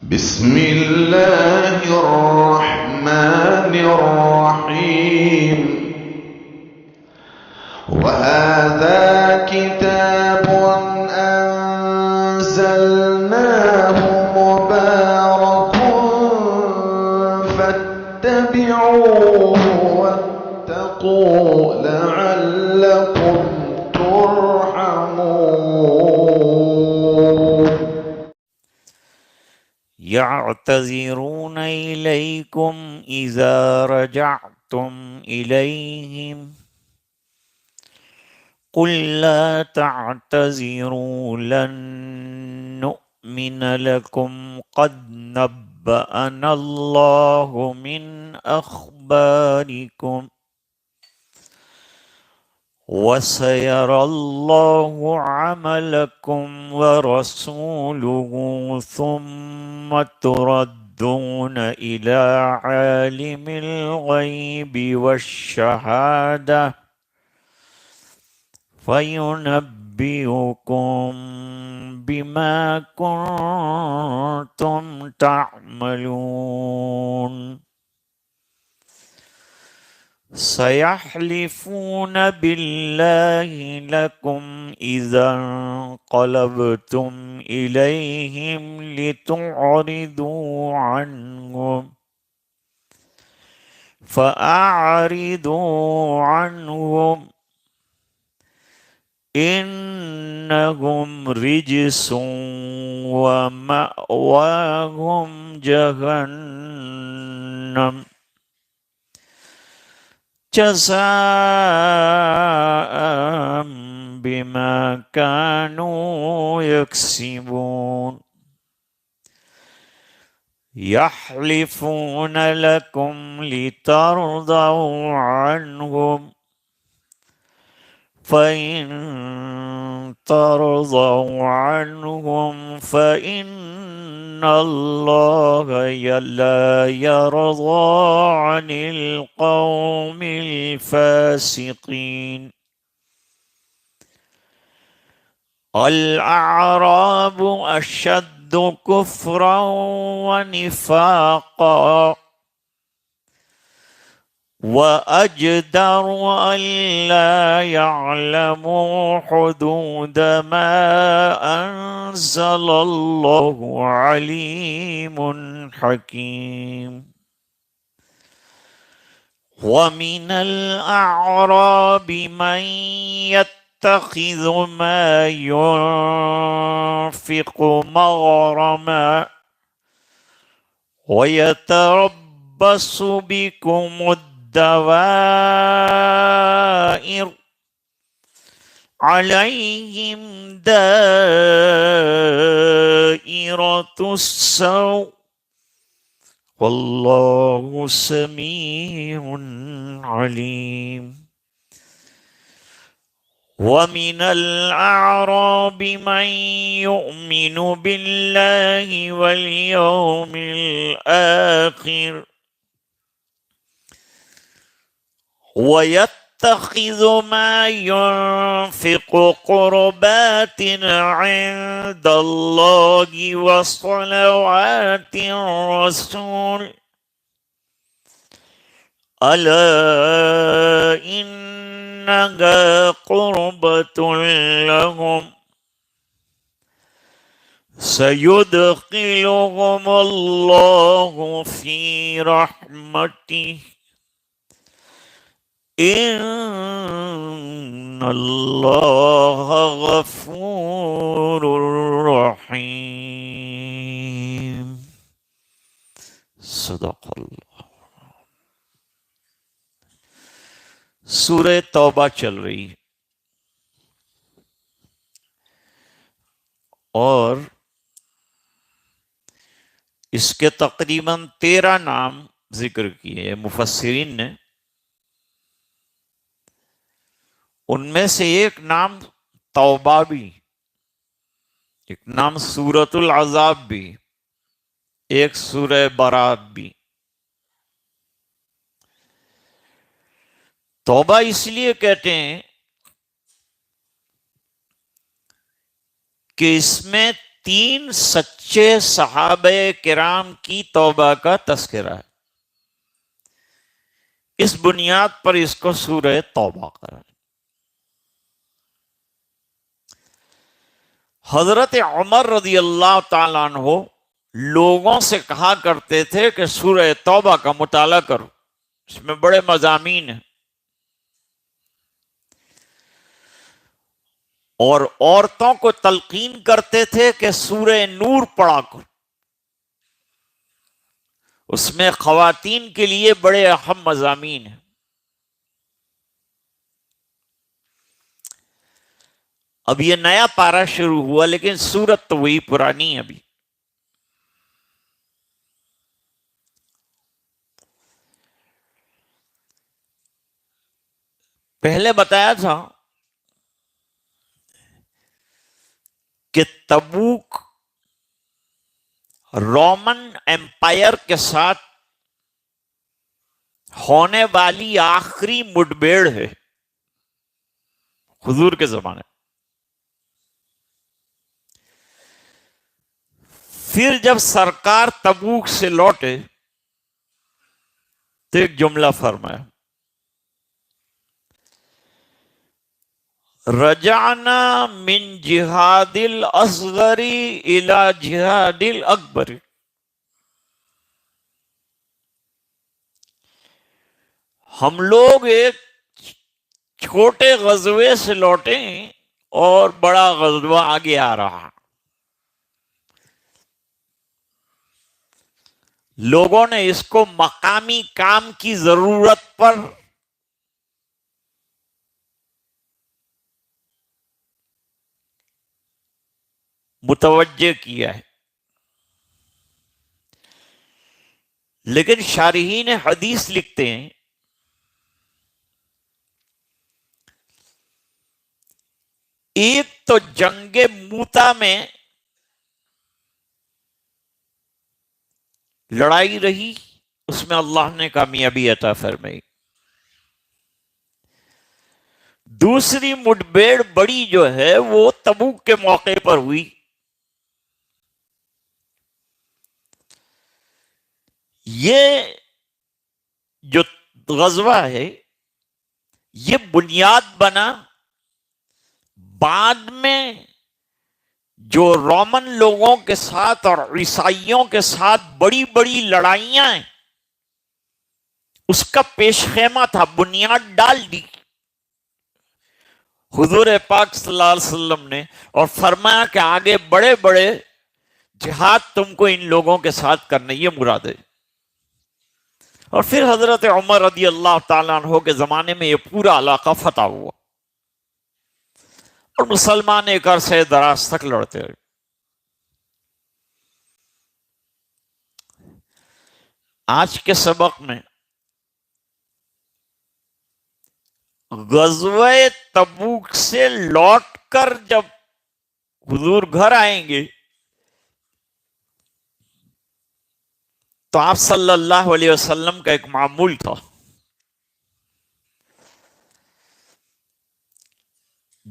بسم الله الرحمن الرحيم. وهذا كتاب أنزلناه مبارك فاتبعوه واتقوا لعلكم ترحمون. يعتذرون إليكم إذا رجعتم إليهم قل لا تعتذروا لن نؤمن لكم قد نبأنا الله من أخباركم وسيرى الله عملكم ورسوله ثم تردون إلى عالم الغيب والشهادة فينبئكم بما كنتم تعملون. سيحلفون بالله لكم إذا انقلبتم إليهم لتعرضوا عنهم فأعرضوا عنهم إنهم رجس ومأواهم جهنم جزاء بما كانوا يكسبون. يحلفون لكم لترضوا عنهم فإن ترضوا عنهم فإن الله لا يرضى عن القوم الفاسقين. الأعراب أشد كفرا ونفاقا وأجدر أن لا يعلموا حدود ما أنزل الله. عليم حكيم. ومن الأعراب من يتخذ ما ينفق مغرما ويتربص بكم الدوائر عليهم دائرة السوء والله سميع عليم. ومن الأعراب من يؤمن بالله واليوم الآخر ويتخذ ما ينفق قربات عند الله وصلوات الرسول ألا إنها قربة لهم سيدخلهم الله في رحمته إن الله غفور رحيم. صدق اللہ. سورہ توبہ چل رہی ہے اور اس کے تقریباً 13 نام ذکر کیے مفسرین نے. ان میں سے ایک نام توبہ بھی، ایک نام سورۃ العذاب بھی، ایک سورہ برات بھی. توبہ اس لیے کہتے ہیں کہ اس میں 3 سچے صحابہ کرام کی توبہ کا تذکرہ ہے. اس بنیاد پر اس کو سورہ توبہ قرار. حضرت عمر رضی اللہ تعالیٰ عنہ لوگوں سے کہا کرتے تھے کہ سورہ توبہ کا مطالعہ کرو، اس میں بڑے مضامین ہیں. اور عورتوں کو تلقین کرتے تھے کہ سورہ نور پڑھا کرو، اس میں خواتین کے لیے بڑے اہم مضامین ہیں. اب یہ نیا پارہ شروع ہوا لیکن سورت تو وہی پرانی ہے. ابھی پہلے بتایا تھا کہ تبوک رومن ایمپائر کے ساتھ ہونے والی آخری مڈبیڑ ہے حضور کے زمانے. پھر جب سرکار تبوک سے لوٹے تو ایک جملہ فرمایا، رجعنا من جہاد الاصغر الى جہاد الاکبر. ہم لوگ ایک چھوٹے غزوے سے لوٹے اور بڑا غزوہ آگے آ رہا. لوگوں نے اس کو مقامی کام کی ضرورت پر متوجہ کیا ہے. لیکن شارحین حدیث لکھتے ہیں ایک تو جنگ موتا میں لڑائی رہی، اس میں اللہ نے کامیابی عطا فرمائی. دوسری مڈبیڑ بڑی جو ہے وہ تبوک کے موقع پر ہوئی. یہ جو غزوہ ہے یہ بنیاد بنا بعد میں جو رومن لوگوں کے ساتھ اور عیسائیوں کے ساتھ بڑی بڑی لڑائیاں ہیں اس کا پیش خیمہ تھا، بنیاد ڈال دی حضور پاک صلی اللہ علیہ وسلم نے، اور فرمایا کہ آگے بڑے بڑے جہاد تم کو ان لوگوں کے ساتھ کرنے، یہ مراد ہے. اور پھر حضرت عمر رضی اللہ تعالیٰ عنہ کے زمانے میں یہ پورا علاقہ فتح ہوا اور مسلمان ایک عرصے دراز تک لڑتے رہے. آج کے سبق میں غزوہ تبوک سے لوٹ کر جب حضور گھر آئیں گے تو آپ صلی اللہ علیہ وسلم کا ایک معمول تھا،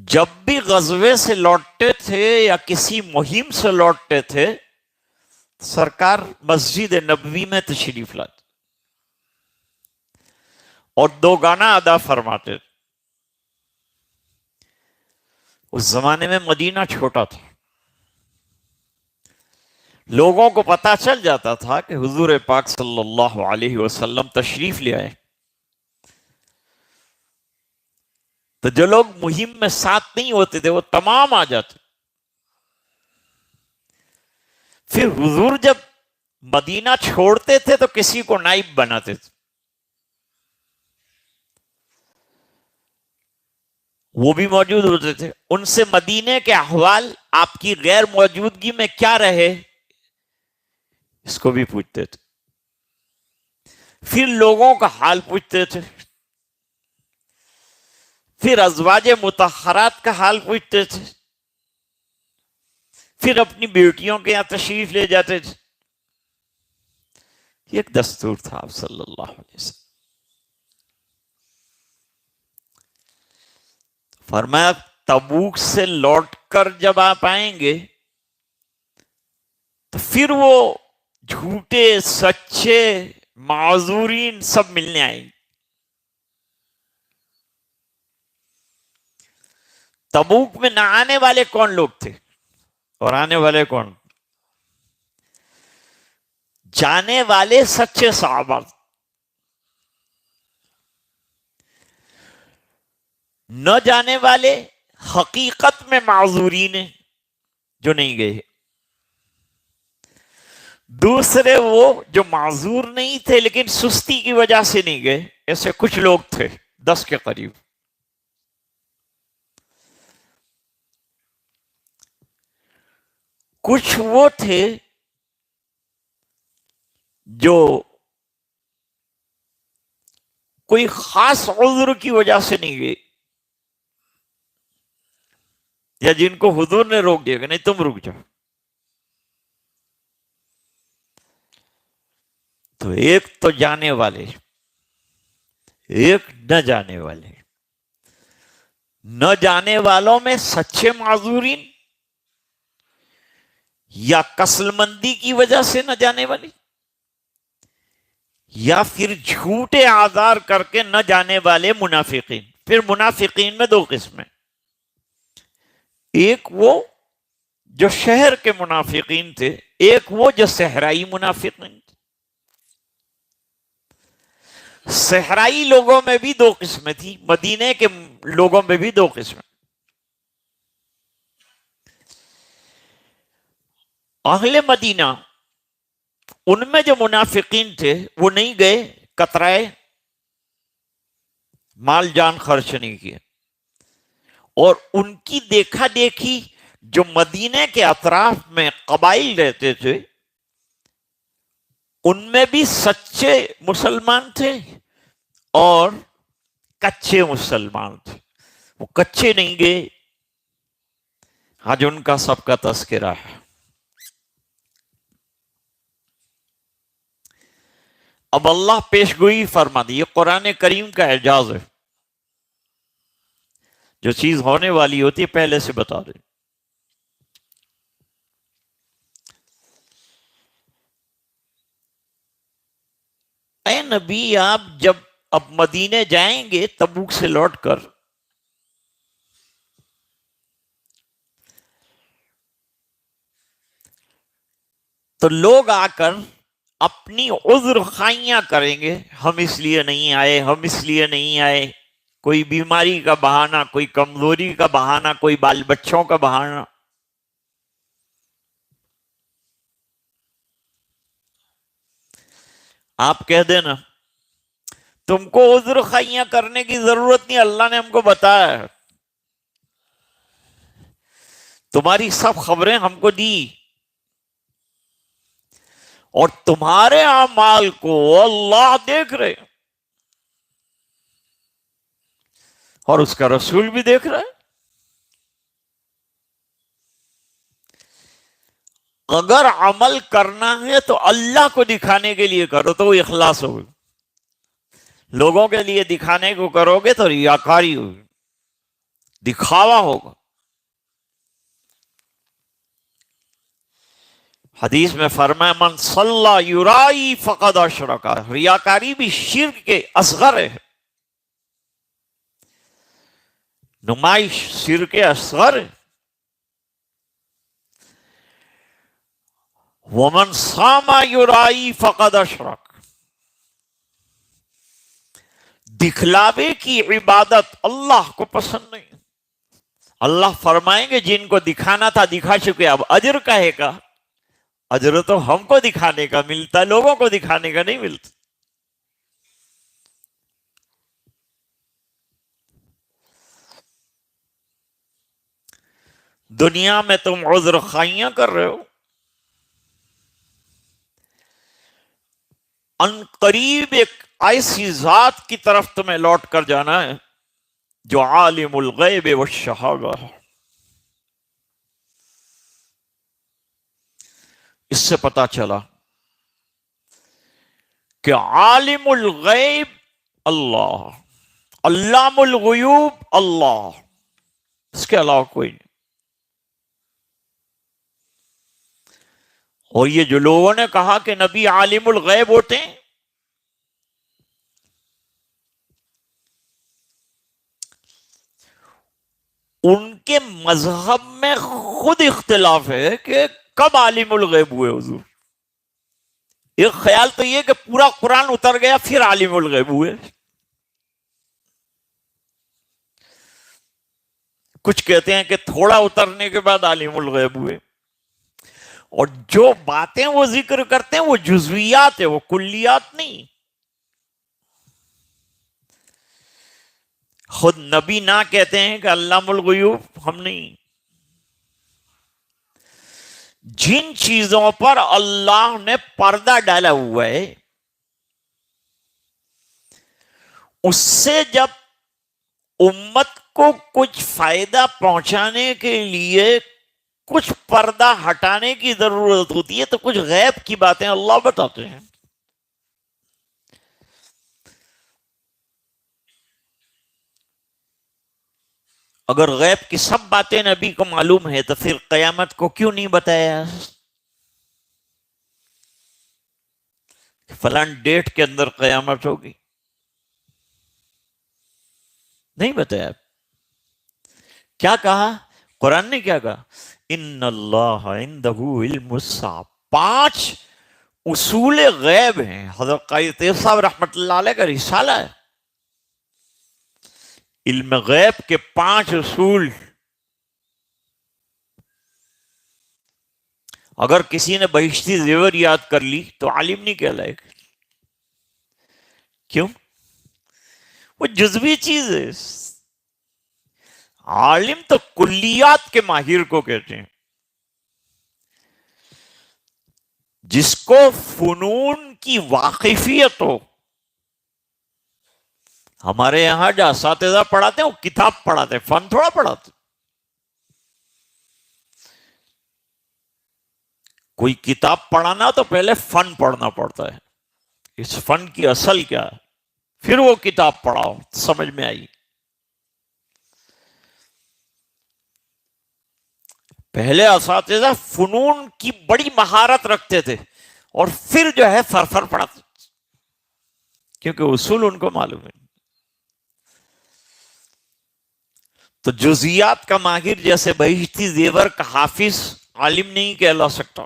جب بھی غزوے سے لوٹتے تھے یا کسی مہم سے لوٹتے تھے سرکار مسجد نبوی میں تشریف لاتے اور 2 گانا ادا فرماتے تھے. اس زمانے میں مدینہ چھوٹا تھا، لوگوں کو پتا چل جاتا تھا کہ حضور پاک صلی اللہ علیہ وسلم تشریف لے آئے، تو جو لوگ مہم میں ساتھ نہیں ہوتے تھے وہ تمام آ جاتے. پھر حضور جب مدینہ چھوڑتے تھے تو کسی کو نائب بناتے تھے، وہ بھی موجود ہوتے تھے، ان سے مدینے کے احوال آپ کی غیر موجودگی میں کیا رہے اس کو بھی پوچھتے تھے. پھر لوگوں کا حال پوچھتے تھے، پھر ازواج مطہرات کا حال پوچھتے تھے، پھر اپنی بیٹیوں کے یہاں تشریف لے جاتے تھے. یہ ایک دستور تھا آپ صلی اللہ علیہ وسلم. فرمایا تبوک سے لوٹ کر جب آپ آئیں گے تو پھر وہ جھوٹے سچے معذورین سب ملنے آئیں گے. تبوک میں نہ آنے والے کون لوگ تھے اور آنے والے کون؟ جانے والے سچے صحابہ، نہ جانے والے حقیقت میں معذورین ہیں جو نہیں گئے. دوسرے وہ جو معذور نہیں تھے لیکن سستی کی وجہ سے نہیں گئے، ایسے کچھ لوگ تھے 10 کے قریب. کچھ وہ تھے جو کوئی خاص عذر کی وجہ سے نہیں گئے، یا جن کو حضور نے روک دیا کہ نہیں تم رک جاؤ. تو ایک تو جانے والے، ایک نہ جانے والے. نہ جانے والوں میں سچے معذورین یا کسل مندی کی وجہ سے نہ جانے والی، یا پھر جھوٹے آزار کر کے نہ جانے والے منافقین. پھر منافقین میں 2 قسمیں، ایک وہ جو شہر کے منافقین تھے، ایک وہ جو صحرائی منافقین تھے. صحرائی لوگوں میں بھی 2 قسمیں تھی، مدینے کے لوگوں میں بھی 2 قسمیں. اہل مدینہ ان میں جو منافقین تھے وہ نہیں گئے، کترائے، مال جان خرچ نہیں کیے. اور ان کی دیکھا دیکھی جو مدینے کے اطراف میں قبائل رہتے تھے ان میں بھی سچے مسلمان تھے اور کچے مسلمان تھے. وہ کچے نہیں گئے، آج ان کا سب کا تذکرہ ہے. اب اللہ پیش گوئی فرما دی، یہ قرآن کریم کا اعجاز ہے. جو چیز ہونے والی ہوتی ہے پہلے سے بتا دیں. اے نبی، آپ جب اب مدینے جائیں گے تبوک سے لوٹ کر، تو لوگ آ کر اپنی عذر خائیاں کریں گے، ہم اس لیے نہیں آئے، ہم اس لیے نہیں آئے. کوئی بیماری کا بہانہ، کوئی کمزوری کا بہانہ، کوئی بال بچوں کا بہانہ. آپ کہہ دینا تم کو عذر خائیاں کرنے کی ضرورت نہیں، اللہ نے ہم کو بتایا ہے، تمہاری سب خبریں ہم کو دی، اور تمہارے اعمال کو اللہ دیکھ رہے اور اس کا رسول بھی دیکھ رہا ہے. اگر عمل کرنا ہے تو اللہ کو دکھانے کے لیے کرو تو وہ اخلاص ہوگی. لوگوں کے لیے دکھانے کو کرو گے تو ریاکاری ہوگی، دکھاوا ہوگا. حدیث میں فرمایا من صلی یرائی فقد اشرک، ریاکاری بھی شرک کے اصغر ہے، نمائش شرک اصغر ہے. ومن صام یرائی فقد اشرک، دکھلاوے کی عبادت اللہ کو پسند نہیں. اللہ فرمائیں گے جن کو دکھانا تھا دکھا چکے، اب اجر کہے گا، اجر تو ہم کو دکھانے کا ملتا، لوگوں کو دکھانے کا نہیں ملتا. دنیا میں تم عذر خائیاں کر رہے ہو، ان قریب ایک ایسی ذات کی طرف تمہیں لوٹ کر جانا ہے جو عالم الغیب والشہادہ ہے. اس سے پتا چلا کہ عالم الغیب اللہ، علام الغیوب اللہ، اس کے علاوہ کوئی نہیں. اور یہ جو لوگوں نے کہا کہ نبی عالم الغیب ہوتے ہیں، ان کے مذہب میں خود اختلاف ہے کہ کب عالم الغیب ہوئے حضور۔ ایک خیال تو یہ کہ پورا قرآن اتر گیا پھر عالم الغیب ہوئے، کچھ کہتے ہیں کہ تھوڑا اترنے کے بعد عالم الغیب ہوئے، اور جو باتیں وہ ذکر کرتے ہیں وہ جزویات ہے، وہ کلیات نہیں۔ خود نبی نہ کہتے ہیں کہ علام الغیوب ہم نہیں۔ جن چیزوں پر اللہ نے پردہ ڈالا ہوا ہے اس سے جب امت کو کچھ فائدہ پہنچانے کے لیے کچھ پردہ ہٹانے کی ضرورت ہوتی ہے تو کچھ غیب کی باتیں اللہ بتاتے ہیں۔ اگر غیب کی سب باتیں نبی کو معلوم ہے تو پھر قیامت کو کیوں نہیں بتایا؟ فلان ڈیٹ کے اندر قیامت ہوگی، نہیں بتایا۔ کیا کہا قرآن نے؟ کیا کہا؟ ان اللہ عندہ علم الساعہ، 5 اصول غیب ہیں۔ حضرت قاری طیب صاحب رحمۃ اللہ علیہ کا رسالہ ہے، علم غیب کے 5 اصول۔ اگر کسی نے بہشتی زیور یاد کر لی تو عالم نہیں کہلائے گا۔ کیوں؟ وہ جزوی چیز ہے۔ عالم تو کلیات کے ماہر کو کہتے ہیں، جس کو فنون کی واقفیت ہو۔ ہمارے یہاں جو اساتذہ پڑھاتے ہیں وہ کتاب پڑھاتے ہیں، فن تھوڑا پڑھاتے۔ کوئی کتاب پڑھانا تو پہلے فن پڑھنا پڑتا ہے، اس فن کی اصل کیا ہے، پھر وہ کتاب پڑھاؤ سمجھ میں آئی۔ پہلے اساتذہ فنون کی بڑی مہارت رکھتے تھے اور پھر جو ہے فرفر پڑھاتے، کیونکہ اصول ان کو معلوم ہے۔ تو جزیات کا ماہر جیسے بہشتی زیور کا حافظ عالم نہیں کہلا سکتا،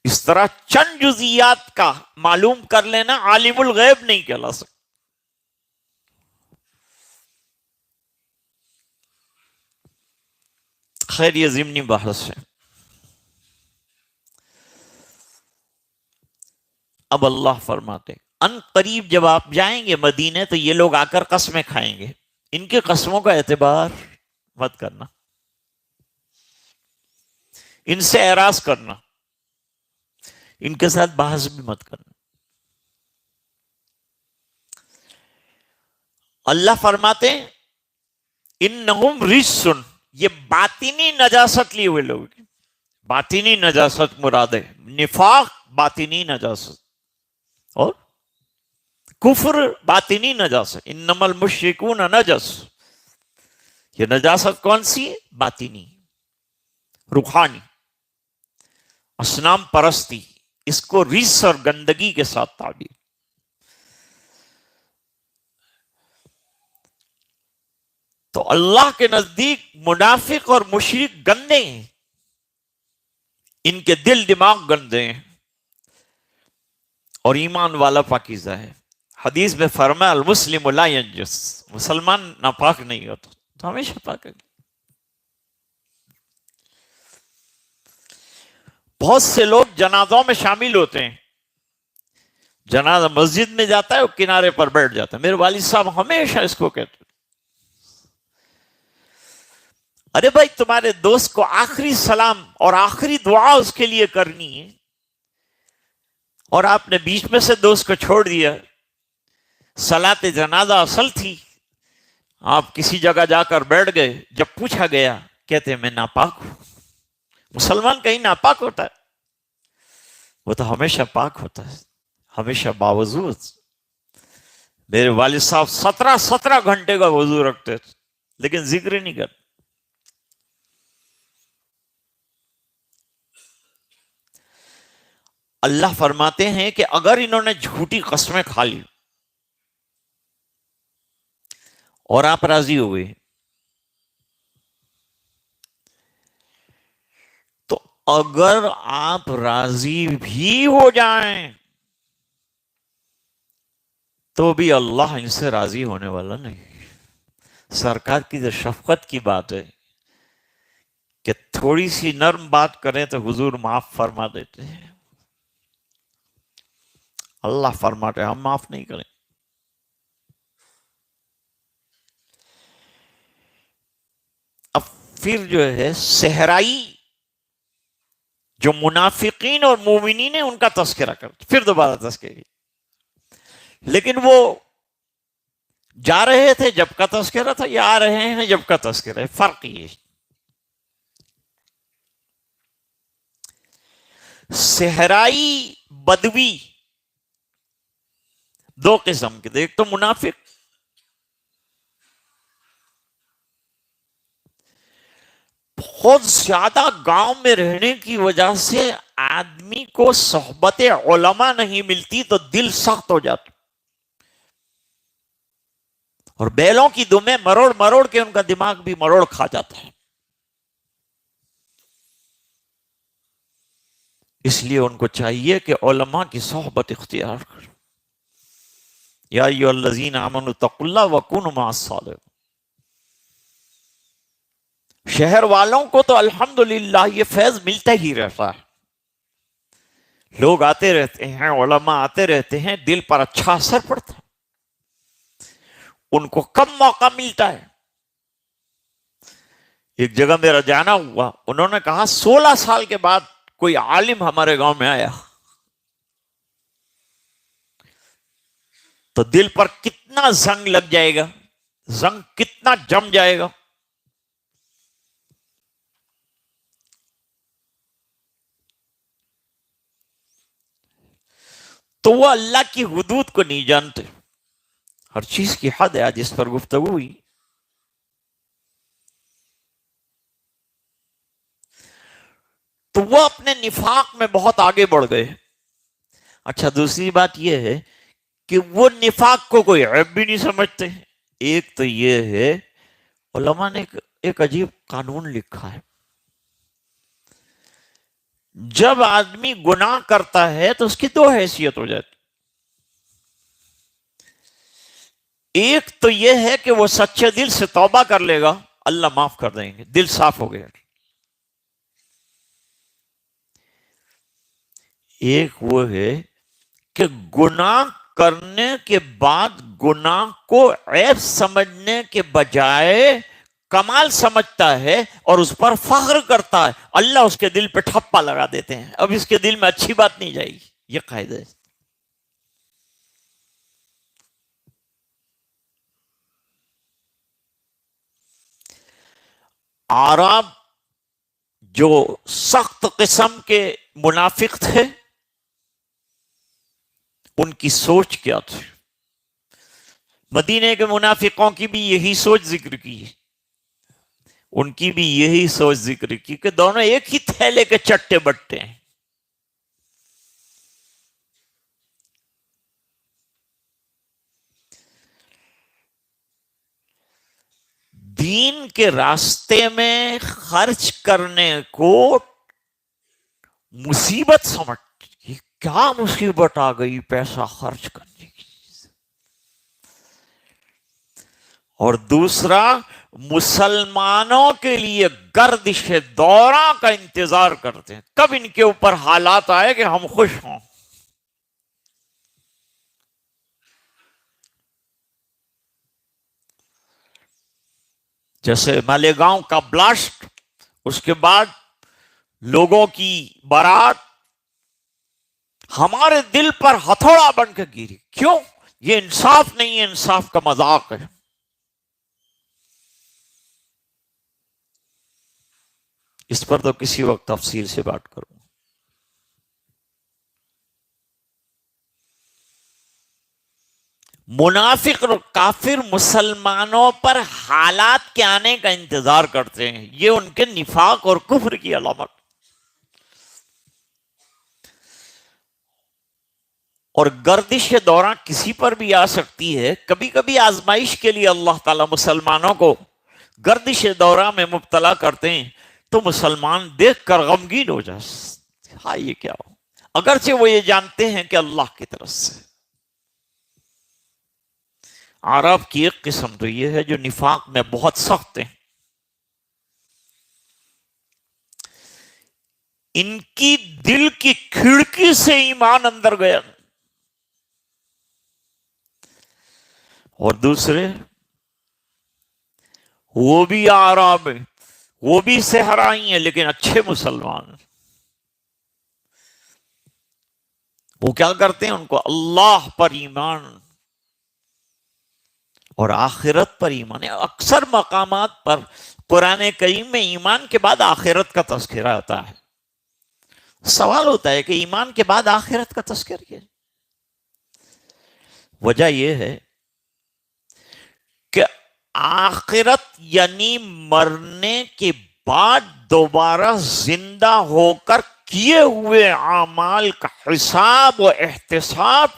اس طرح چند جزیات کا معلوم کر لینا عالم الغیب نہیں کہلا سکتا۔ خیر یہ ضمنی بحث ہے۔ اب اللہ فرماتے ان قریب جب آپ جائیں گے مدینے تو یہ لوگ آ کر قسمیں کھائیں گے، ان کے قسموں کا اعتبار مت کرنا، ان سے اعراض کرنا، ان کے ساتھ بحث بھی مت کرنا۔ اللہ فرماتے ہیں انہم رجس، یہ باطنی نجاست لیے ہوئے لوگ، باطنی نجاست مراد ہے، نفاق باطنی نجاست اور کفر باطنی نجاست۔ انما المشرکون نجس، یہ نجاست کون سی ہے؟ باطنی، روحانی، اصنام پرستی، اس کو رجس اور گندگی کے ساتھ تعبیر۔ تو اللہ کے نزدیک منافق اور مشرک گندے ہیں، ان کے دل دماغ گندے ہیں، اور ایمان والا پاکیزہ ہے۔ حدیث میں فرمایا المسلم لا ینجس، مسلمان ناپاک نہیں ہوتا، تو ہمیشہ پاک ہے۔ بہت سے لوگ جنازوں میں شامل ہوتے ہیں، جنازہ مسجد میں جاتا ہے وہ کنارے پر بیٹھ جاتا ہے۔ میرے والد صاحب ہمیشہ اس کو کہتے ہیں، ارے بھائی تمہارے دوست کو آخری سلام اور آخری دعا اس کے لیے کرنی ہے اور آپ نے بیچ میں سے دوست کو چھوڑ دیا۔ صلاۃ جنازہ اصل تھی، آپ کسی جگہ جا کر بیٹھ گئے، جب پوچھا گیا کہتے ہیں میں ناپاک ہوں۔ مسلمان کہیں ناپاک ہوتا ہے؟ وہ تو ہمیشہ پاک ہوتا ہے، ہمیشہ باوضو۔ میرے والد صاحب 17 گھنٹے کا وضو رکھتے تھے لیکن ذکر ہی نہیں کرتے۔ اللہ فرماتے ہیں کہ اگر انہوں نے جھوٹی قسمیں کھا لی اور آپ راضی ہوئے تو اگر آپ راضی بھی ہو جائیں تو بھی اللہ ان سے راضی ہونے والا نہیں. سرکار کی جو شفقت کی بات ہے کہ تھوڑی سی نرم بات کریں تو حضور معاف فرما دیتے ہیں. اللہ فرماتے ہیں ہم معاف نہیں کریں. اب پھر جو ہے صحرائی جو منافقین اور مومنین ہیں ان کا تذکرہ کرتے پھر دوبارہ تذکرہ. لیکن وہ جا رہے تھے جب کا تذکرہ تھا یا آ رہے ہیں جب کا تذکرہ ہے. فرق یہ صحرائی بدوی دو قسم کے تھے. ایک تو منافق بہت زیادہ گاؤں میں رہنے کی وجہ سے آدمی کو صحبت علماء نہیں ملتی تو دل سخت ہو جاتا اور بیلوں کی دمیں مروڑ مروڑ کے ان کا دماغ بھی مروڑ کھا جاتا ہے. اس لیے ان کو چاہیے کہ علماء کی صحبت اختیار کریں. یا ایھا الذین آمنوا اتقوا اللہ وکونوا مع الصادقین. شہر والوں کو تو الحمدللہ یہ فیض ملتا ہی رہتا ہے. لوگ آتے رہتے ہیں, علماء آتے رہتے ہیں, دل پر اچھا اثر پڑتا ہے. ان کو کم موقع ملتا ہے. ایک جگہ میرا جانا ہوا, انہوں نے کہا 16 سال کے بعد کوئی عالم ہمارے گاؤں میں آیا تو دل پر کتنا زنگ لگ جائے گا, زنگ کتنا جم جائے گا. تو وہ اللہ کی حدود کو نہیں جانتے. ہر چیز کی حد ہے, آج اس پر گفتگو ہوئی. تو وہ اپنے نفاق میں بہت آگے بڑھ گئے. اچھا دوسری بات یہ ہے کہ وہ نفاق کو کوئی عیب بھی نہیں سمجھتے. ایک تو یہ ہے علماء نے ایک عجیب قانون لکھا ہے, جب آدمی گناہ کرتا ہے تو اس کی دو حیثیت ہو جاتی. ایک تو یہ ہے کہ وہ سچے دل سے توبہ کر لے گا, اللہ معاف کر دیں گے, دل صاف ہو گیا. ایک وہ ہے کہ گناہ کرنے کے بعد گناہ کو عیب سمجھنے کے بجائے کمال سمجھتا ہے اور اس پر فخر کرتا ہے. اللہ اس کے دل پہ ٹھپا لگا دیتے ہیں, اب اس کے دل میں اچھی بات نہیں جائے گی. یہ قاعدہ ہے. عرب جو سخت قسم کے منافق تھے ان کی سوچ کیا تھی؟ مدینے کے منافقوں کی بھی یہی سوچ ذکر کی ہے. ان کی بھی یہی سوچ ذکر کی کہ دونوں ایک ہی تھیلے کے چٹے بٹے ہیں. دین کے راستے میں خرچ کرنے کو مصیبت سمجھ, کیا مصیبت آ گئی پیسہ خرچ کرنے کی. اور دوسرا مسلمانوں کے لیے گردش دورہ کا انتظار کرتے ہیں, کب ان کے اوپر حالات آئے کہ ہم خوش ہوں. جیسے مالیگاؤں کا بلاسٹ, اس کے بعد لوگوں کی بارات ہمارے دل پر ہتھوڑا بن کے گری. کیوں؟ یہ انصاف نہیں ہے, انصاف کا مذاق ہے. اس پر تو کسی وقت تفصیل سے بات کروں. منافق اور کافر مسلمانوں پر حالات کے آنے کا انتظار کرتے ہیں. یہ ان کے نفاق اور کفر کی علامت. اور گردش دورہ کسی پر بھی آ سکتی ہے. کبھی کبھی آزمائش کے لیے اللہ تعالیٰ مسلمانوں کو گردش دورہ میں مبتلا کرتے ہیں تو مسلمان دیکھ کر غمگین ہو جائے. ہاں یہ کیا ہو، اگرچہ وہ یہ جانتے ہیں کہ اللہ کی طرف سے. عرب کی ایک قسم تو یہ ہے جو نفاق میں بہت سخت ہیں. ان کی دل کی کھڑکی سے ایمان اندر گیا. اور دوسرے وہ بھی عرب ہیں، وہ بھی صحرائی ہیں لیکن اچھے مسلمان. وہ کیا کرتے ہیں؟ ان کو اللہ پر ایمان اور آخرت پر ایمان ہے. اکثر مقامات پر قرآن کریم میں ایمان کے بعد آخرت کا تذکرہ آتا ہے. سوال ہوتا ہے کہ ایمان کے بعد آخرت کا تذکرہ کیا؟ وجہ یہ ہے کہ آخرت یعنی مرنے کے بعد دوبارہ زندہ ہو کر کیے ہوئے اعمال کا حساب و احتساب،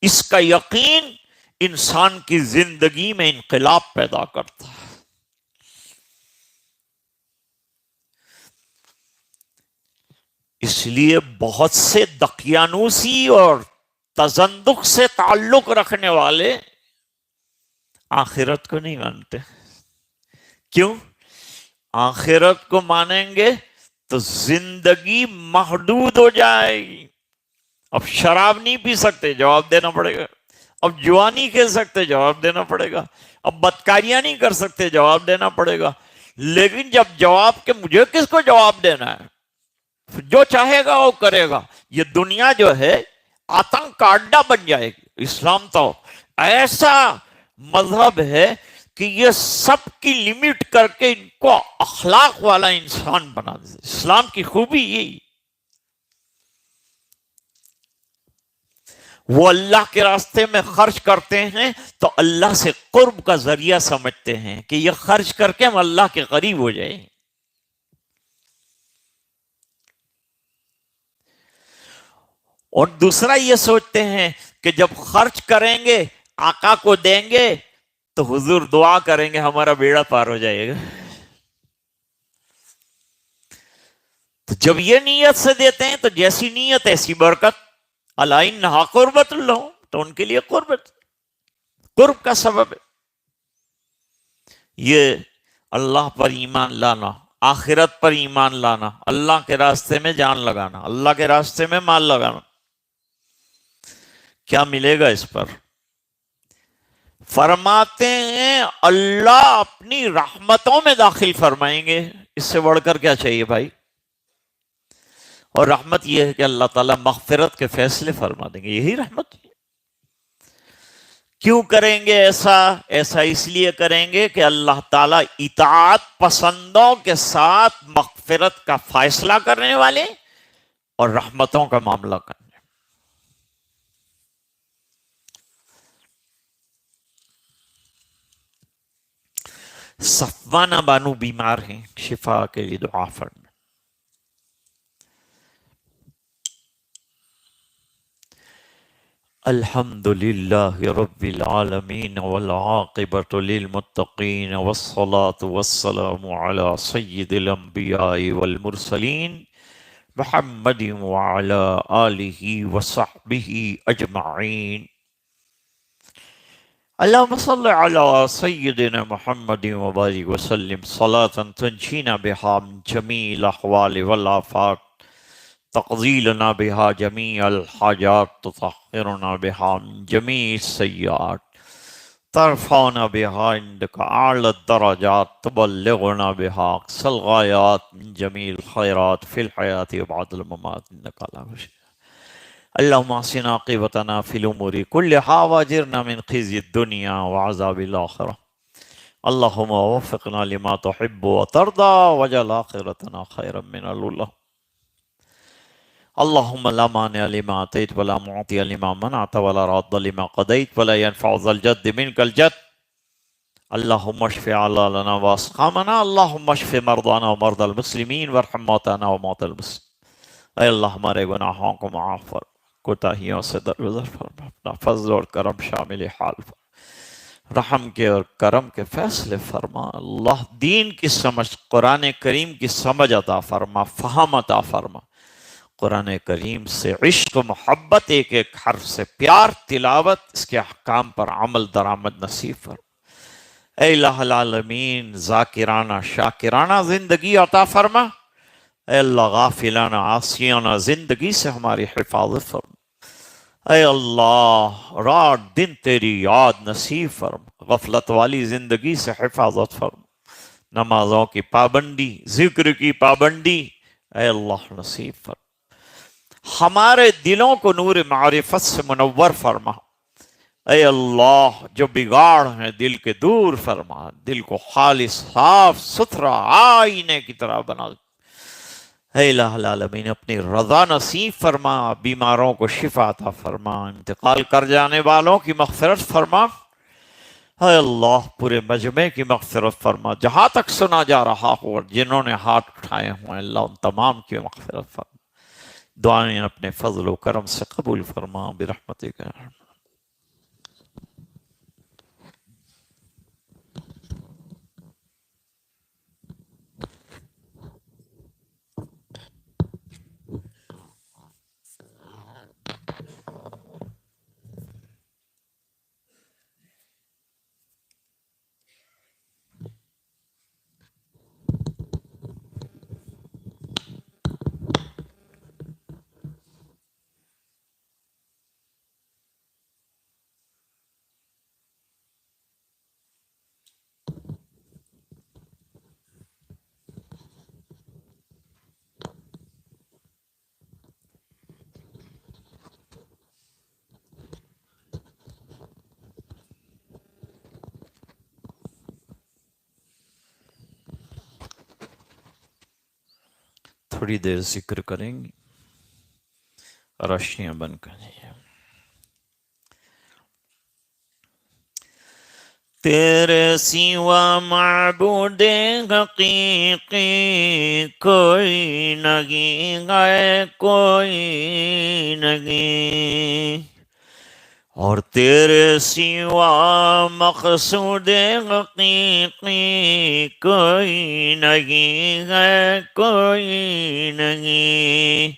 اس کا یقین انسان کی زندگی میں انقلاب پیدا کرتا ہے. اس لیے بہت سے دقیانوسی اور تزندق سے تعلق رکھنے والے آخرت کو نہیں مانتے. کیوں؟ آخرت کو مانیں گے تو زندگی محدود ہو جائے گی. اب شراب نہیں پی سکتے، جواب دینا پڑے گا. اب جوا نہیں کھیل سکتے، جواب دینا پڑے گا. اب بدکاریاں نہیں کر سکتے، جواب دینا پڑے گا. لیکن جب جواب کہ مجھے کس کو جواب دینا ہے، جو چاہے گا وہ کرے گا. یہ دنیا جو ہے آتنک کا اڈا بن جائے گی. اسلام تو ایسا مذہب ہے کہ یہ سب کی لمٹ کر کے ان کو اخلاق والا انسان بنا دے. اسلام کی خوبی یہی، وہ اللہ کے راستے میں خرچ کرتے ہیں تو اللہ سے قرب کا ذریعہ سمجھتے ہیں کہ یہ خرچ کر کے ہم اللہ کے قریب ہو جائیں. اور دوسرا یہ سوچتے ہیں کہ جب خرچ کریں گے آقا کو دیں گے تو حضور دعا کریں گے ہمارا بیڑا پار ہو جائے گا. تو جب یہ نیت سے دیتے ہیں تو جیسی نیت ایسی برکت. الا انھا قربۃ لہم، تو ان کے لیے قرب کا سبب ہے. یہ اللہ پر ایمان لانا، آخرت پر ایمان لانا، اللہ کے راستے میں جان لگانا، اللہ کے راستے میں مال لگانا. کیا ملے گا اس پر؟ فرماتے ہیں اللہ اپنی رحمتوں میں داخل فرمائیں گے. اس سے بڑھ کر کیا چاہیے بھائی؟ اور رحمت یہ ہے کہ اللہ تعالیٰ مغفرت کے فیصلے فرما دیں گے. یہی رحمت ہے. کیوں کریں گے ایسا؟ ایسا اس لیے کریں گے کہ اللہ تعالیٰ اطاعت پسندوں کے ساتھ مغفرت کا فیصلہ کرنے والے اور رحمتوں کا معاملہ کرنے. صفوانہ بانو بیمار ہیں، شفا کے لیے دعا فرمائیں. الحمد للہ رب العالمین والعاقبۃ للمتقین والصلاة والسلام علی سید الانبیاء والمرسلین محمد وعلی آلہ وصحبہ اجمعین. اللہم صل علی سیدنا محمد وبارک وسلم صلاة تنجینا بها من جمیع الاحوال والآفات، تقضی لنا بها جمیع الحاجات، تطہرنا بها من جمیع السیئات، ترفعنا بها عندك اعلی الدرجات، تبلغنا بها اقصى الغایات من جمیع الخیرات فی الحیات وبعد الممات، انک علی کل شیء. اللہم احسن عاقبتنا فی الامور کلہا واجرنا من خزی الدنیا وعذاب الآخرہ. اللہم وفقنا لما تحب وترضى واجعل آخرتنا خیرا من الأولى. اللہم لا مانع لما اعطیت ولا معطی لما منعت ولا راد لما قضیت ولا ينفع ذا الجد منک الجد. اللہم اشف علالنا واسقامنا، اللہم اشف مرضانا ومرضى المسلمین وارحم موتانا وموتى المسلمین. اے اللہ ہمارے گناہوں کو معاف فرما، کوتاہیوں سے درگزر فرما، اپنا فضل اور کرم شامل حال فرما، رحم کے اور کرم کے فیصلے فرما۔ اللہ دین کی سمجھ، قرآن کریم کی سمجھ عطا فرما، فہم عطا فرما، قرآن کریم سے عشق و محبت، ایک ایک حرف سے پیار، تلاوت، اس کے احکام پر عمل درآمد نصیب فرما۔ اے الہ العالمین، ذاکرانہ شاکرانہ زندگی عطا فرما۔ اے اللہ غافلانہ عاصیانہ زندگی سے ہماری حفاظت فرما۔ اے اللہ رات دن تیری یاد نصیب فرما، غفلت والی زندگی سے حفاظت فرما، نمازوں کی پابندی، ذکر کی پابندی اے اللہ نصیب فرما۔ ہمارے دلوں کو نور معرفت سے منور فرما۔ اے اللہ جو بگاڑ ہیں دل کے دور فرما، دل کو خالص صاف ستھرا آئینے کی طرح بنا۔ اے الہ العالمین اپنی رضا نصیب فرما، بیماروں کو شفا عطا فرما، انتقال کر جانے والوں کی مغفرت فرما۔ اے اللہ پورے مجمع کی مغفرت فرما، جہاں تک سنا جا رہا ہو اور جنہوں نے ہاتھ اٹھائے ہوں اللہ ان تمام کی مغفرت فرما۔ دعائیں اپنے فضل و کرم سے قبول فرما برحمتک۔ تھوڑی دیر ذکر کریں گے، روشنیاں بند کر دیجیے۔ تیرے سوا معبود حقیقی کوئی نہیں ہے، کوئی نہیں، اور تیرے سوا مقصود حقیقی کوئی نہیں ہے، کوئی نہیں،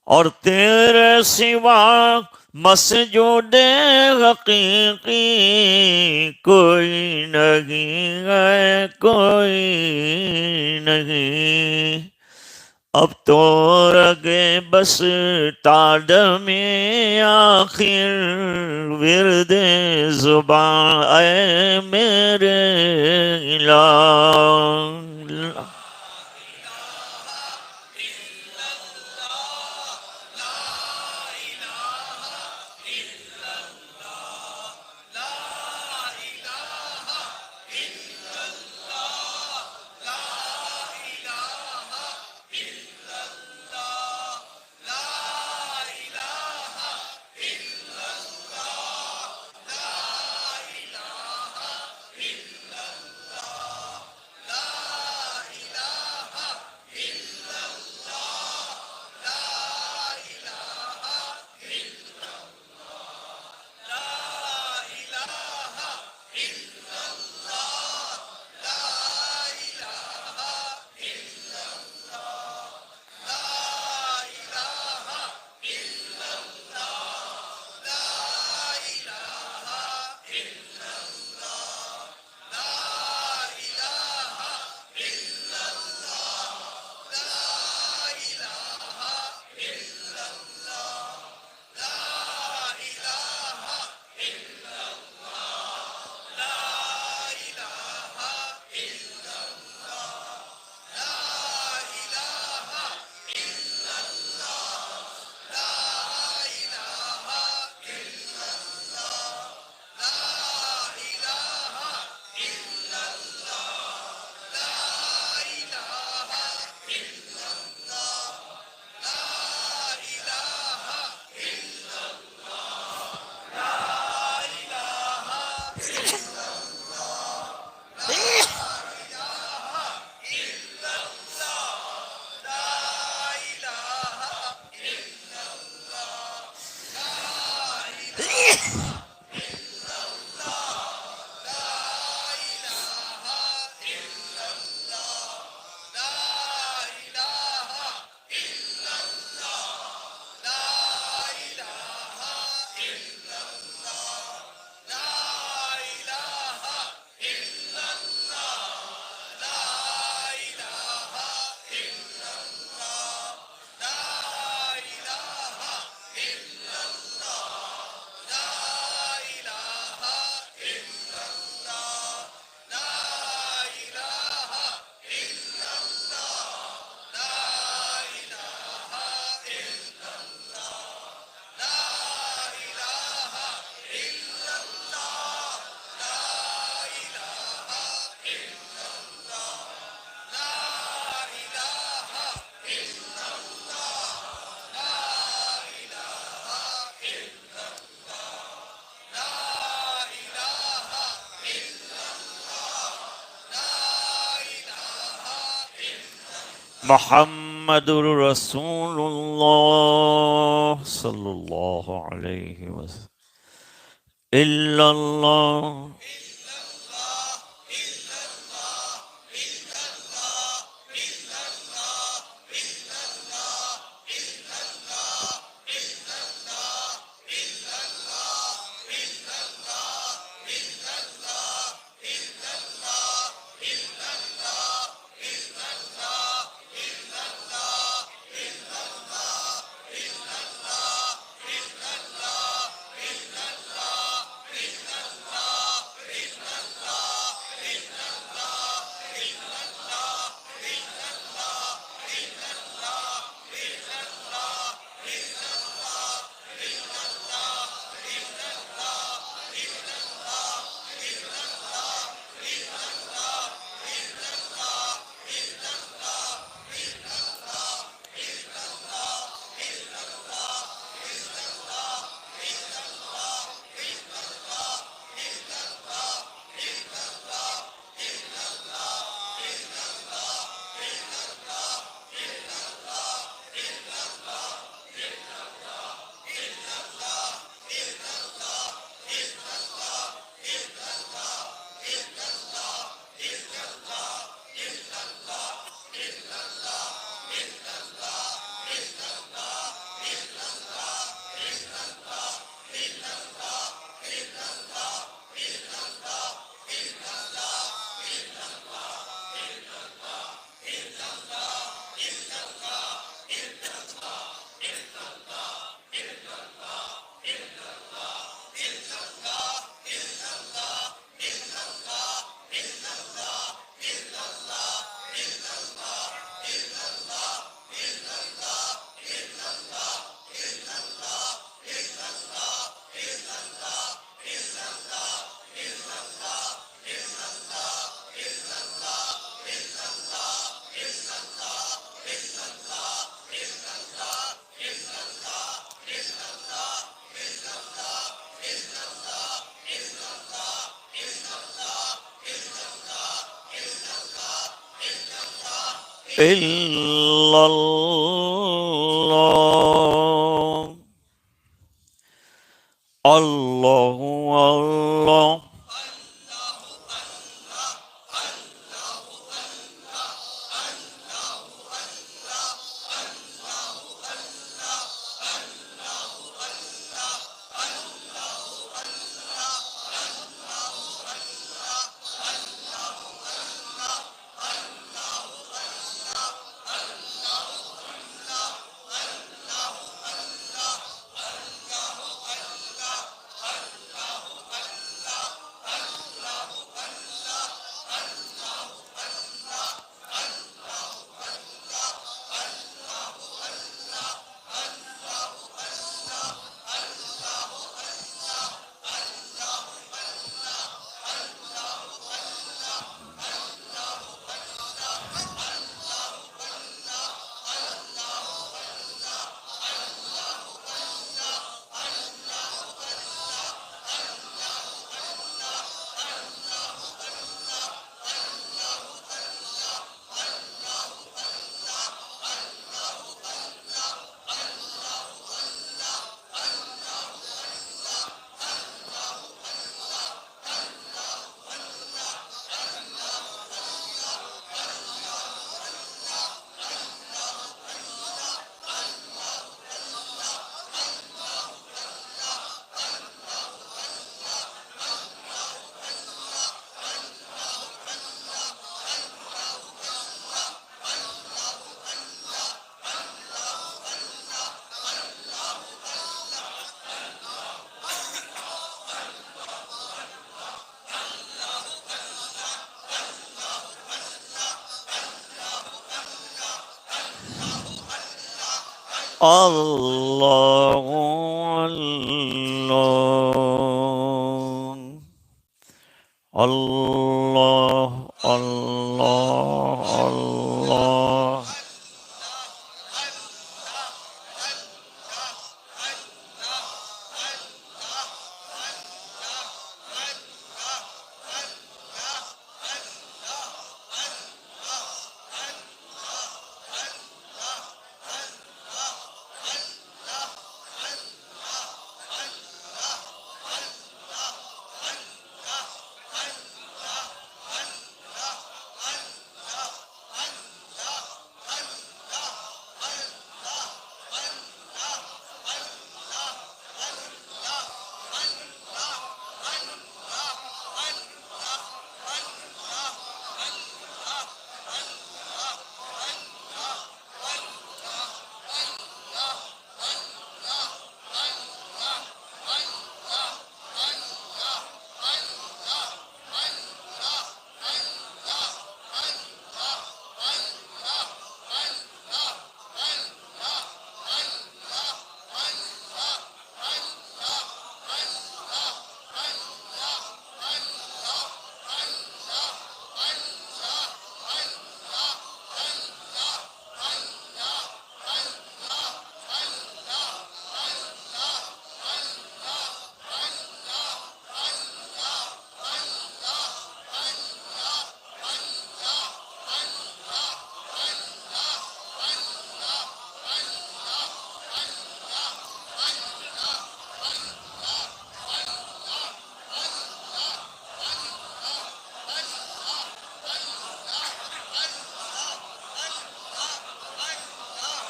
اور تیرے سوا مسجود حقیقی کوئی نہیں ہے، کوئی نہیں۔ اب تو رگے بس تاڑ میں آخر ورد زباں اے میرے الہ۔ محمد رسول اللہ صلی اللہ علیہ وسلم الا اللہ الا اللہ اللہ اللہ اللہ اللہ اللہ اللہ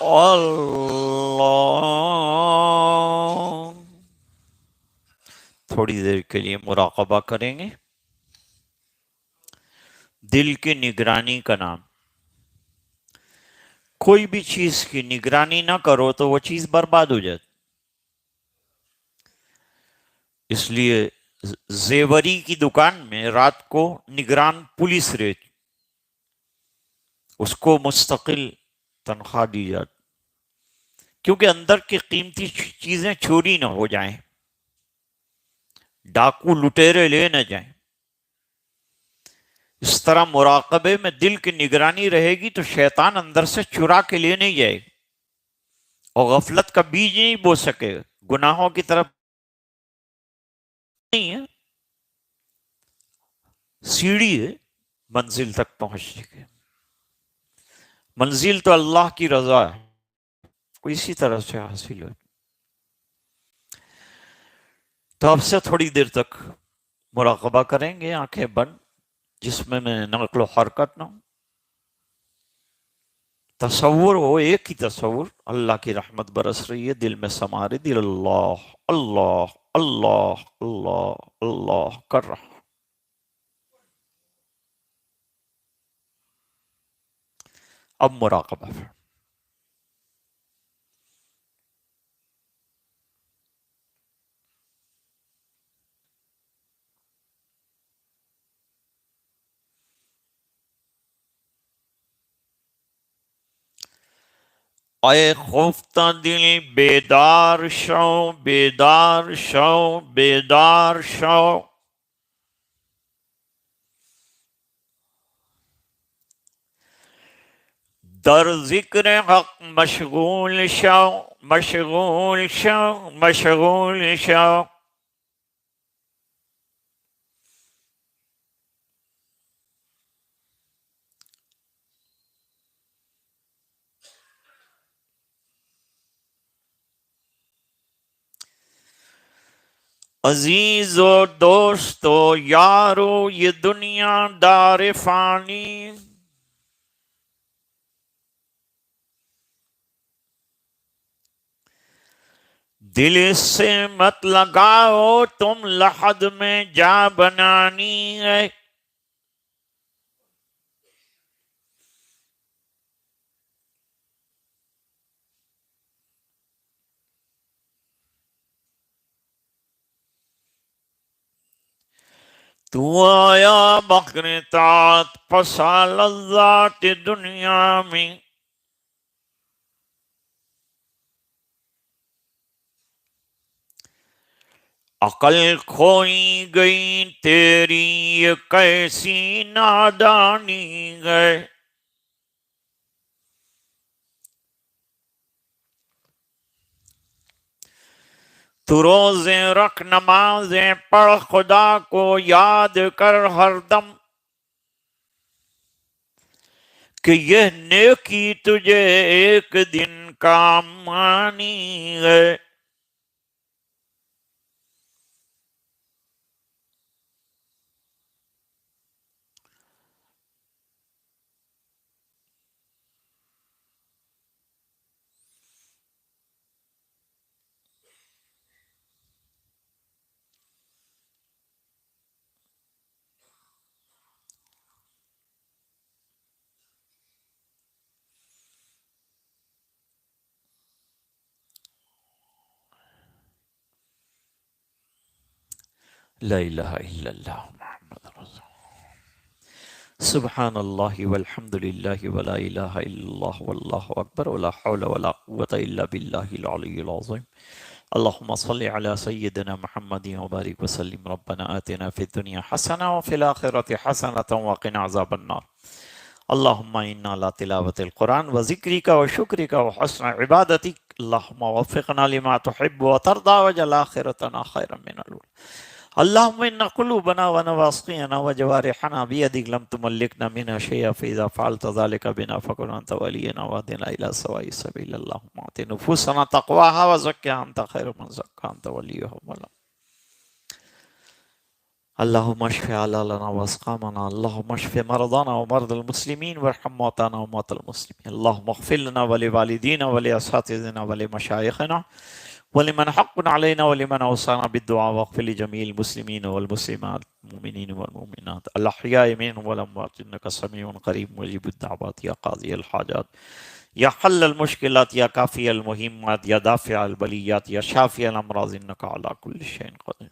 اللہ. تھوڑی دیر کے لیے مراقبہ کریں گے. دل کی نگرانی کا نام. کوئی بھی چیز کی نگرانی نہ کرو تو وہ چیز برباد ہو جاتی. اس لیے زیوری کی دکان میں رات کو نگران پولیس رہتی، اس کو مستقل تنخواہ دی جاتی، کیونکہ اندر کی قیمتی چیزیں چوری نہ ہو جائیں، ڈاکو لٹیرے لے نہ جائیں. اس طرح مراقبے میں دل کی نگرانی رہے گی تو شیطان اندر سے چرا کے لے نہیں جائے گا اور غفلت کا بیج نہیں بو سکے، گناہوں کی طرف نہیں ہے. سیڑھی ہے منزل تک پہنچنے کی. منزل تو اللہ کی رضا ہے، کوئی اسی طرح سے حاصل ہو. تو اب سے تھوڑی دیر تک مراقبہ کریں گے آنکھیں بند، جس میں نقل و حرکت نہ ہو. تصور ہو، ایک ہی تصور، اللہ کی رحمت برس رہی ہے، دل میں سما رہی، دل اللہ اللہ اللہ اللہ اللہ کر رہا. اب مراقبہ. اے خفتہ دل بیدار شو، بیدار شو، بیدار شو. در ذکر حق مشغول شو، مشغول شو، مشغول شو. عزیز و دوست و یارو یہ دنیا دار فانی، دل سے مت لگاؤ تم لحد میں جا بنانی ہے. تو آیا بکرتات پسا لذات دنیا میں، عقل کھوئی گئی تیری یہ کیسی نادانی ہے. تو روزے رکھ، نمازیں پڑھ، خدا کو یاد کر ہر دم، کہ یہ نیکی تجھے ایک دن کام آنی ہے. لا الہ الا اللہ محمد رسول اللہ. سبحان اللہ والحمد للہ ولا الہ الا اللہ واللہ اکبر ولا حول ولا قوة الا باللہ العلی العظیم. اللہم صل علی سیدنا محمد وبارک وسلم. ربنا آتنا فی الدنیا حسنہ وفی الآخرۃ حسنۃ وقنا عذاب النار. اللہم انا لا تلاوت القرآن وذکرک وشکرک وحسن عبادتک. اللہم وفقنا لما تحب وترضى واجعل آخرتنا خیرا من الأولى. اللهم إن قلوبنا ونواصينا وجوارحنا بيدك لم تملكنا منها شيئا، فإذا فعلت ذلك بنا فكن أنت ولينا واهدنا إلى سواء السبيل. اللهم آت نفوسنا تقواها وزكها أنت خير من زكاها أنت وليها ومولاها. اللهم اشف علالنا واسقامنا، اللهم اشف مرضانا ومرضى المسلمين وارحم موتانا وموتى المسلمين، اللهم اغفر لنا ولوالدينا ولأساتذتنا ولمشايخنا ولمن حق علينا ولمن أوصانا بالدعاء، واغفر لجميع المسلمين والمسلمات المؤمنين والمؤمنات الأحياء منهم والأموات إنك سميع قريب مجيب الدعوات يا قاضي الحاجات يا حل المشكلات يا كافي المهمات يا دافع البليات يا شافي الأمراض إنك على كل شيء قدير۔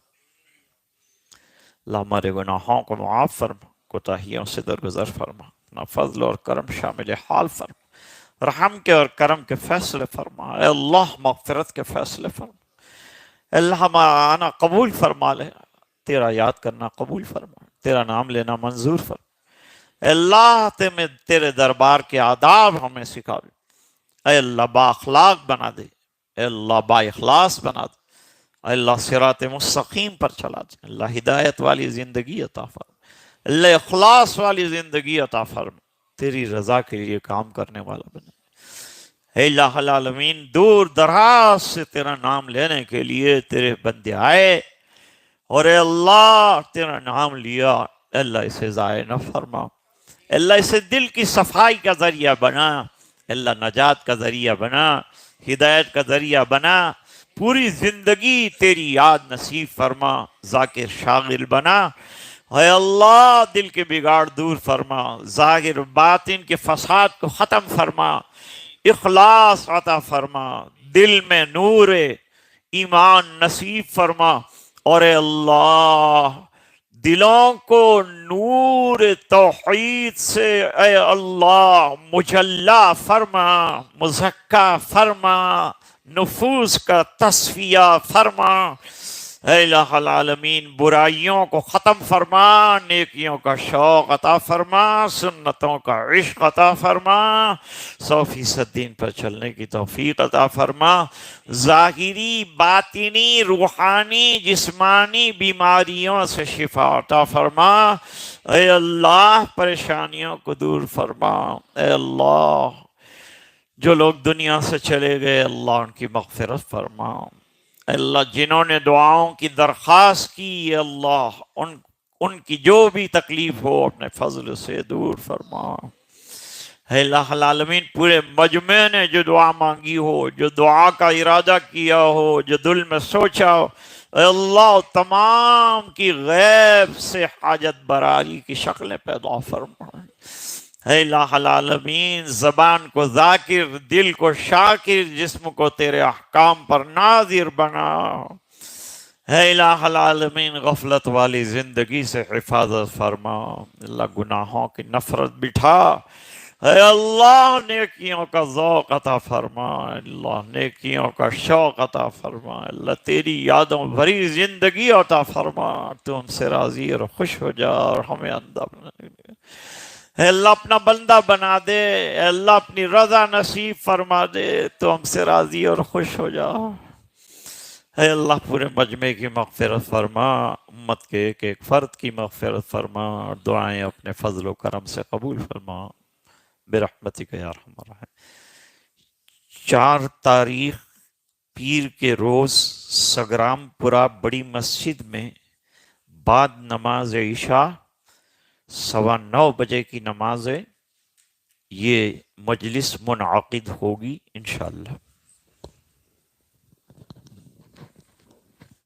اللہ ہمارے گناہوں کو معاف فرما، کوتاہیوں سے درگزر فرما، اپنا فضل اور کرم شامل حال فرما، رحم کے اور کرم کے فیصلے فرما، اے اللہ مغفرت کے فیصلے فرما، اے اللہ ہمارا آنا قبول فرما لے، تیرا یاد کرنا قبول فرما، تیرا نام لینا منظور فرما، اے اللہ تیرے دربار کے آداب ہمیں سکھا دے، اے اللہ با اخلاق بنا دے، اے اللہ با اخلاص بنا دے، اللہ صراط مستقیم پر چلا دے، اللہ ہدایت والی زندگی عطا فرما، اللہ اخلاص والی زندگی عطا فرما، تیری رضا کے لیے کام کرنے والا بنا، اے اللہ العالمین دور دراز سے تیرا نام لینے کے لیے تیرے بندے آئے، اور اے اللہ تیرا نام لیا، اے اللہ اسے ضائع نہ فرما، اے اللہ اسے دل کی صفائی کا ذریعہ بنا، اے اللہ نجات کا ذریعہ بنا، ہدایت کا ذریعہ بنا، پوری زندگی تیری یاد نصیب فرما، ذاکر شاغل بنا، اے اللہ دل کے بگاڑ دور فرما، ظاہر باطن کے فساد کو ختم فرما، اخلاص عطا فرما، دل میں نور ایمان نصیب فرما، اور اے اللہ دلوں کو نور توحید سے اے اللہ مجلا فرما، مزکا فرما، نفوس کا تصفیہ فرما، اے الہ العالمین برائیوں کو ختم فرما، نیکیوں کا شوق عطا فرما، سنتوں کا عشق عطا فرما، 100% دین پر چلنے کی توفیق عطا فرما، ظاہری باطنی روحانی جسمانی بیماریوں سے شفا عطا فرما، اے اللہ پریشانیوں کو دور فرما، اے اللہ جو لوگ دنیا سے چلے گئے اللہ ان کی مغفرت فرما، اے اللہ جنہوں نے دعاؤں کی درخواست کی اے اللہ ان کی جو بھی تکلیف ہو اپنے فضل سے دور فرما، اے اللہ العالمین پورے مجمع نے جو دعا مانگی ہو، جو دعا کا ارادہ کیا ہو، جو دل میں سوچا ہو، اے اللہ تمام کی غیب سے حاجت براری کی شکلیں پیدا فرما، اے الہ العالمین زبان کو ذاکر، دل کو شاکر، جسم کو تیرے احکام پر ناظر بنا، اے الہ العالمین غفلت والی زندگی سے حفاظت فرما، اللہ گناہوں کی نفرت بٹھا، اے اللہ نیکیوں کا ذوق عطا فرما، اللہ نیکیوں کا شوق عطا فرما، اللہ تیری یادوں بھری زندگی عطا فرما، تو ہم سے راضی اور خوش ہو جا اور ہمیں اندھا بنا دے، اے اللہ اپنا بندہ بنا دے، اے اللہ اپنی رضا نصیب فرما دے، تو ہم سے راضی اور خوش ہو جا، اے اللہ پورے مجمع کی مغفرت فرما، امت کے ایک ایک فرد کی مغفرت فرما، اور دعائیں اپنے فضل و کرم سے قبول فرما، برحمتک یا ارحم الراحمین۔ 4 تاریخ پیر کے روز سگرام پورہ بڑی مسجد میں بعد نماز عشاء 9:15 بجے کی نماز ہے، یہ مجلس منعقد ہوگی انشاءاللہ۔